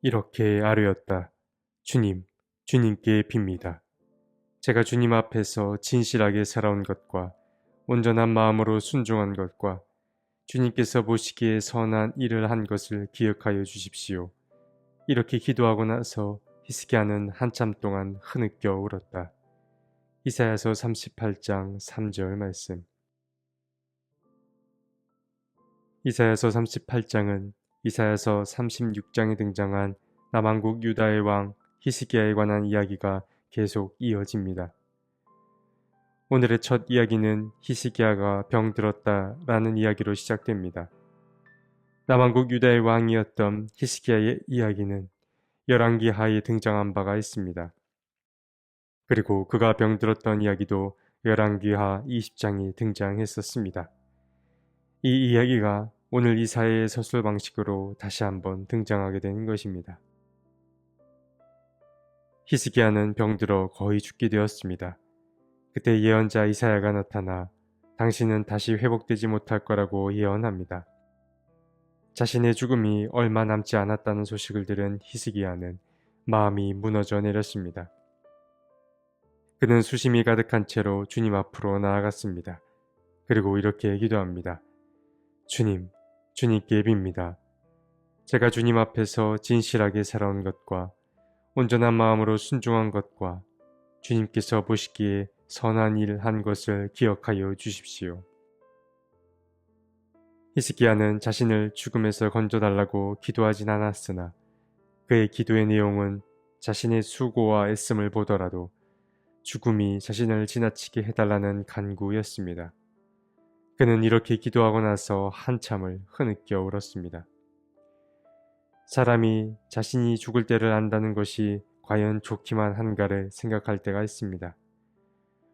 이렇게 아뢰었다. 주님, 주님께 빕니다. 제가 주님 앞에서 진실하게 살아온 것과 온전한 마음으로 순종한 것과 주님께서 보시기에 선한 일을 한 것을 기억하여 주십시오. 이렇게 기도하고 나서 히스기야는 한참 동안 흐느껴 울었다. 이사야서 38장 3절 말씀. 이사야서 38장은 이사야서 36장에 등장한 남왕국 유다의 왕 히스기야에 관한 이야기가 계속 이어집니다. 오늘의 첫 이야기는 히스기야가 병들었다라는 이야기로 시작됩니다. 남왕국 유다의 왕이었던 히스기야의 이야기는 열왕기하에 등장한 바가 있습니다. 그리고 그가 병들었던 이야기도 열왕기하 20장에 등장했었습니다. 이 이야기가 오늘 이사야의 서술 방식으로 다시 한번 등장하게 되는 것입니다. 히스기야는 병들어 거의 죽게 되었습니다. 그때 예언자 이사야가 나타나 당신은 다시 회복되지 못할 거라고 예언합니다. 자신의 죽음이 얼마 남지 않았다는 소식을 들은 히스기야는 마음이 무너져 내렸습니다. 그는 수심이 가득한 채로 주님 앞으로 나아갔습니다. 그리고 이렇게 기도합니다. 주님, 주님께 빕니다. 제가 주님 앞에서 진실하게 살아온 것과 온전한 마음으로 순종한 것과 주님께서 보시기에 선한 일 한 것을 기억하여 주십시오. 히스기야는 자신을 죽음에서 건져달라고 기도하진 않았으나 그의 기도의 내용은 자신의 수고와 애씀을 보더라도 죽음이 자신을 지나치게 해달라는 간구였습니다. 그는 이렇게 기도하고 나서 한참을 흐느껴 울었습니다. 사람이 자신이 죽을 때를 안다는 것이 과연 좋기만 한가를 생각할 때가 있습니다.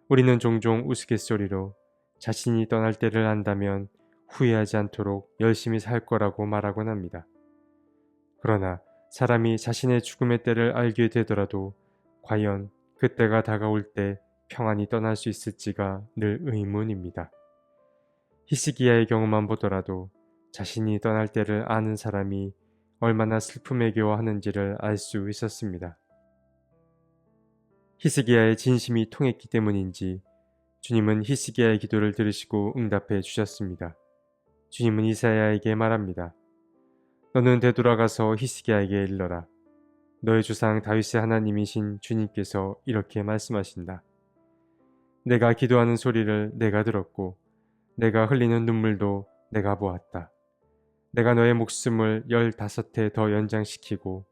우리는 종종 우스갯소리로 자신이 떠날 때를 안다면 후회하지 않도록 열심히 살 거라고 말하곤 합니다. 그러나 사람이 자신의 죽음의 때를 알게 되더라도 과연 그때가 다가올 때 평안히 떠날 수 있을지가 늘 의문입니다. 히스기야의 경우만 보더라도 자신이 떠날 때를 아는 사람이 얼마나 슬픔에 겨워하는지를 알 수 있었습니다. 히스기야의 진심이 통했기 때문인지 주님은 히스기야의 기도를 들으시고 응답해 주셨습니다. 주님은 이사야에게 말합니다. 너는 되돌아가서 히스기야에게 일러라. 너의 조상 다윗의 하나님이신 주님께서 이렇게 말씀하신다. 내가 기도하는 소리를 내가 들었고 내가 흘리는 눈물도 내가 보았다. 내가 너의 목숨을 15해 더 연장시키고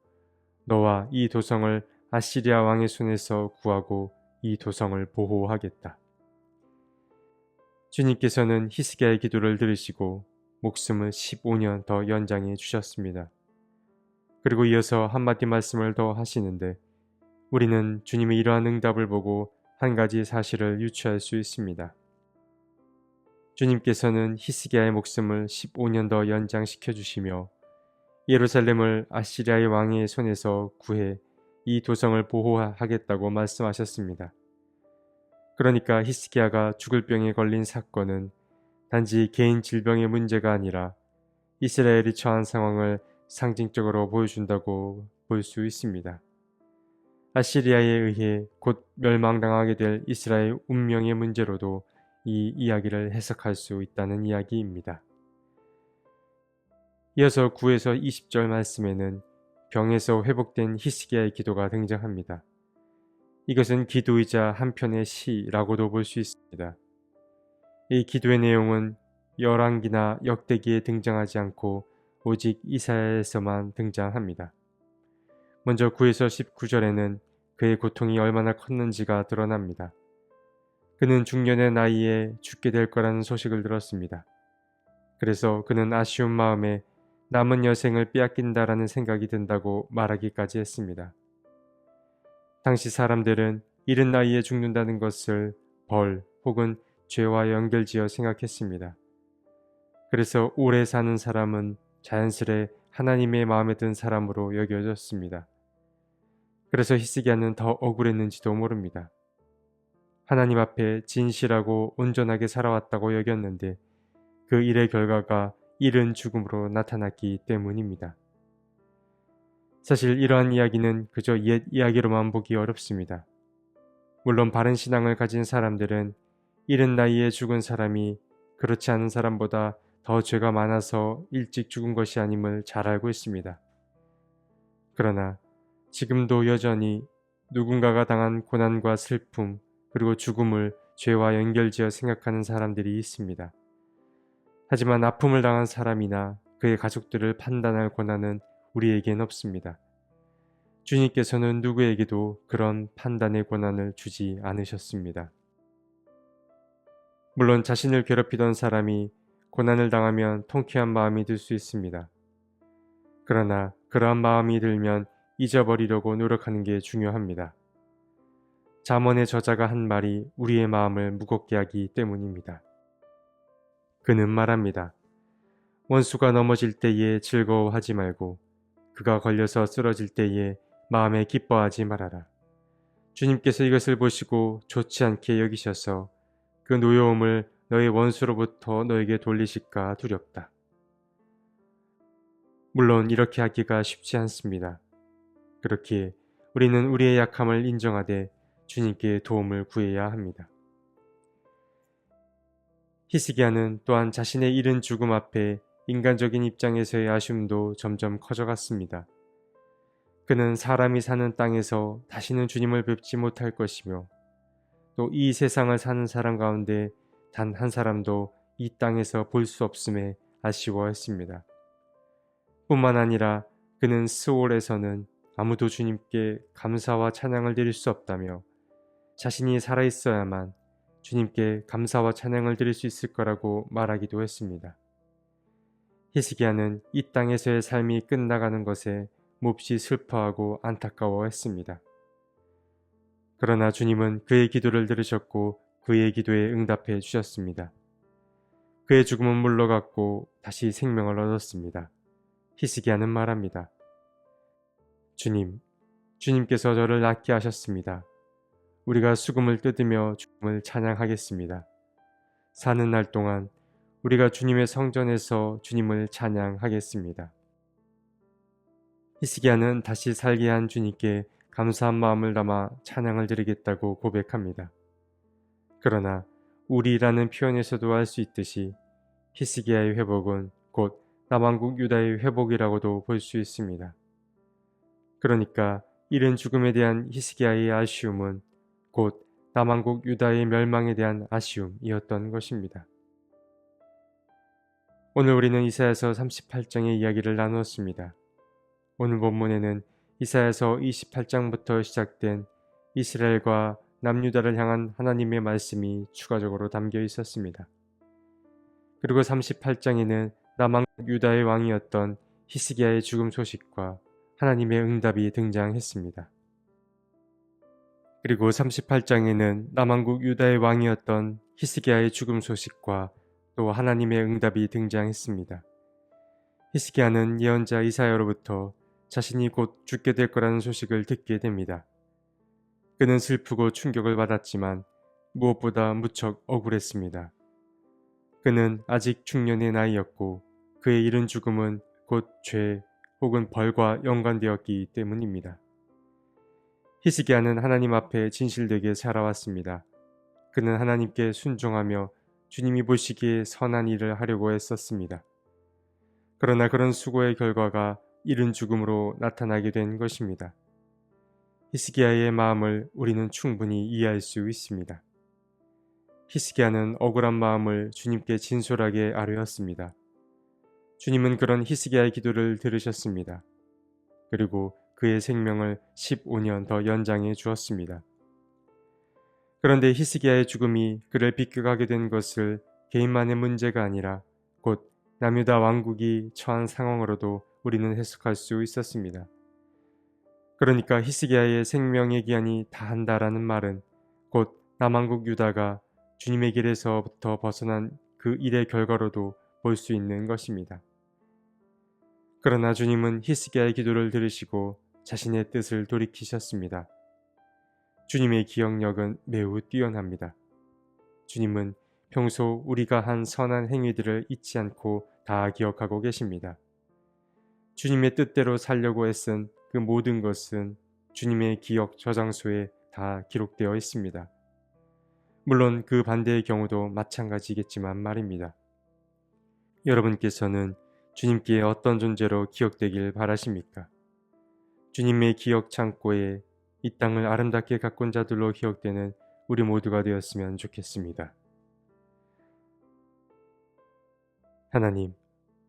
너와 이 도성을 아시리아 왕의 손에서 구하고 이 도성을 보호하겠다. 주님께서는 히스기야의 기도를 들으시고 목숨을 15년 더 연장해 주셨습니다. 그리고 이어서 한마디 말씀을 더 하시는데 우리는 주님의 이러한 응답을 보고 한 가지 사실을 유추할 수 있습니다. 주님께서는 히스기야의 목숨을 15년 더 연장시켜 주시며 예루살렘을 아시리아의 왕의 손에서 구해 이 도성을 보호하겠다고 말씀하셨습니다. 그러니까 히스기야가 죽을 병에 걸린 사건은 단지 개인 질병의 문제가 아니라 이스라엘이 처한 상황을 상징적으로 보여준다고 볼 수 있습니다. 아시리아에 의해 곧 멸망당하게 될 이스라엘 운명의 문제로도 이 이야기를 해석할 수 있다는 이야기입니다. 이어서 9에서 20절 말씀에는 병에서 회복된 히스기야의 기도가 등장합니다. 이것은 기도이자 한편의 시라고도 볼 수 있습니다. 이 기도의 내용은 열왕기나 역대기에 등장하지 않고 오직 이사야에서만 등장합니다. 먼저 9에서 19절에는 그의 고통이 얼마나 컸는지가 드러납니다. 그는 중년의 나이에 죽게 될 거라는 소식을 들었습니다. 그래서 그는 아쉬운 마음에 남은 여생을 빼앗긴다라는 생각이 든다고 말하기까지 했습니다. 당시 사람들은 이른 나이에 죽는다는 것을 벌 혹은 죄와 연결지어 생각했습니다. 그래서 오래 사는 사람은 자연스레 하나님의 마음에 든 사람으로 여겨졌습니다. 그래서 히스기야는 더 억울했는지도 모릅니다. 하나님 앞에 진실하고 온전하게 살아왔다고 여겼는데 그 일의 결과가 이른 죽음으로 나타났기 때문입니다. 사실 이러한 이야기는 그저 옛 이야기로만 보기 어렵습니다. 물론 바른 신앙을 가진 사람들은 이른 나이에 죽은 사람이 그렇지 않은 사람보다 더 죄가 많아서 일찍 죽은 것이 아님을 잘 알고 있습니다. 그러나 지금도 여전히 누군가가 당한 고난과 슬픔 그리고 죽음을 죄와 연결지어 생각하는 사람들이 있습니다. 하지만 아픔을 당한 사람이나 그의 가족들을 판단할 권한은 우리에겐 없습니다. 주님께서는 누구에게도 그런 판단의 권한을 주지 않으셨습니다. 물론 자신을 괴롭히던 사람이 고난을 당하면 통쾌한 마음이 들 수 있습니다. 그러나 그러한 마음이 들면 잊어버리려고 노력하는 게 중요합니다. 잠언의 저자가 한 말이 우리의 마음을 무겁게 하기 때문입니다. 그는 말합니다. 원수가 넘어질 때에 즐거워하지 말고 그가 걸려서 쓰러질 때에 마음에 기뻐하지 말아라. 주님께서 이것을 보시고 좋지 않게 여기셔서 그 노여움을 너의 원수로부터 너에게 돌리실까 두렵다. 물론 이렇게 하기가 쉽지 않습니다. 그렇기에 우리는 우리의 약함을 인정하되 주님께 도움을 구해야 합니다. 히스기야는 또한 자신의 이른 죽음 앞에 인간적인 입장에서의 아쉬움도 점점 커져갔습니다. 그는 사람이 사는 땅에서 다시는 주님을 뵙지 못할 것이며 또 이 세상을 사는 사람 가운데 단 한 사람도 이 땅에서 볼 수 없음에 아쉬워했습니다. 뿐만 아니라 그는 스올에서는 아무도 주님께 감사와 찬양을 드릴 수 없다며 자신이 살아있어야만 주님께 감사와 찬양을 드릴 수 있을 거라고 말하기도 했습니다. 히스기야는 이 땅에서의 삶이 끝나가는 것에 몹시 슬퍼하고 안타까워했습니다. 그러나 주님은 그의 기도를 들으셨고 그의 기도에 응답해 주셨습니다. 그의 죽음은 물러갔고 다시 생명을 얻었습니다. 히스기야는 말합니다. 주님께서 저를 낫게 하셨습니다. 우리가 수금을 뜯으며 주님을 찬양하겠습니다. 사는 날 동안 우리가 주님의 성전에서 주님을 찬양하겠습니다. 히스기야는 다시 살게 한 주님께 감사한 마음을 담아 찬양을 드리겠다고 고백합니다. 그러나 우리라는 표현에서도 알 수 있듯이 히스기야의 회복은 곧 남왕국 유다의 회복이라고도 볼 수 있습니다. 그러니까 이른 죽음에 대한 히스기야의 아쉬움은 곧 남왕국 유다의 멸망에 대한 아쉬움이었던 것입니다. 오늘 우리는 이사야서 38장의 이야기를 나누었습니다. 오늘 본문에는 이사야서 28장부터 시작된 이스라엘과 남유다를 향한 하나님의 말씀이 추가적으로 담겨 있었습니다. 그리고 38장에는 남왕국 유다의 왕이었던 히스기야의 죽음 소식과 하나님의 응답이 등장했습니다. 그리고 38장에는 남왕국 유다의 왕이었던 히스기야의 죽음 소식과 또 하나님의 응답이 등장했습니다. 히스기야는 예언자 이사야로부터 자신이 곧 죽게 될 거라는 소식을 듣게 됩니다. 그는 슬프고 충격을 받았지만 무엇보다 무척 억울했습니다. 그는 아직 중년의 나이였고 그의 이른 죽음은 곧 죄 혹은 벌과 연관되었기 때문입니다. 히스기야는 하나님 앞에 진실되게 살아왔습니다. 그는 하나님께 순종하며 주님이 보시기에 선한 일을 하려고 애썼습니다. 그러나 그런 수고의 결과가 이른 죽음으로 나타나게 된 것입니다. 히스기야의 마음을 우리는 충분히 이해할 수 있습니다. 히스기야는 억울한 마음을 주님께 진솔하게 아뢰었습니다. 주님은 그런 히스기야의 기도를 들으셨습니다. 그리고 그의 생명을 15년 더 연장해 주었습니다. 그런데 히스기야의 죽음이 그를 비껴가게 된 것을 개인만의 문제가 아니라 곧 남유다 왕국이 처한 상황으로도 우리는 해석할 수 있었습니다. 그러니까 히스기야의 생명의 기한이 다한다라는 말은 곧 남왕국 유다가 주님의 길에서부터 벗어난 그 일의 결과로도 볼 수 있는 것입니다. 그러나 주님은 히스기야의 기도를 들으시고 자신의 뜻을 돌이키셨습니다. 주님의 기억력은 매우 뛰어납니다. 주님은 평소 우리가 한 선한 행위들을 잊지 않고 다 기억하고 계십니다. 주님의 뜻대로 살려고 애쓴 그 모든 것은 주님의 기억 저장소에 다 기록되어 있습니다. 물론 그 반대의 경우도 마찬가지겠지만 말입니다. 여러분께서는 주님께 어떤 존재로 기억되길 바라십니까? 주님의 기억 창고에 이 땅을 아름답게 가꾼 자들로 기억되는 우리 모두가 되었으면 좋겠습니다. 하나님,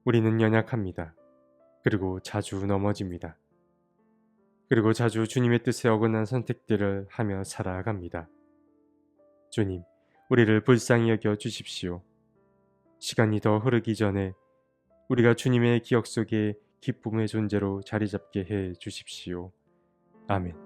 우리는 연약합니다. 그리고 자주 넘어집니다. 그리고 자주 주님의 뜻에 어긋난 선택들을 하며 살아갑니다. 주님, 우리를 불쌍히 여겨 주십시오. 시간이 더 흐르기 전에 우리가 주님의 기억 속에 기쁨의 존재로 자리 잡게 해 주십시오. 아멘.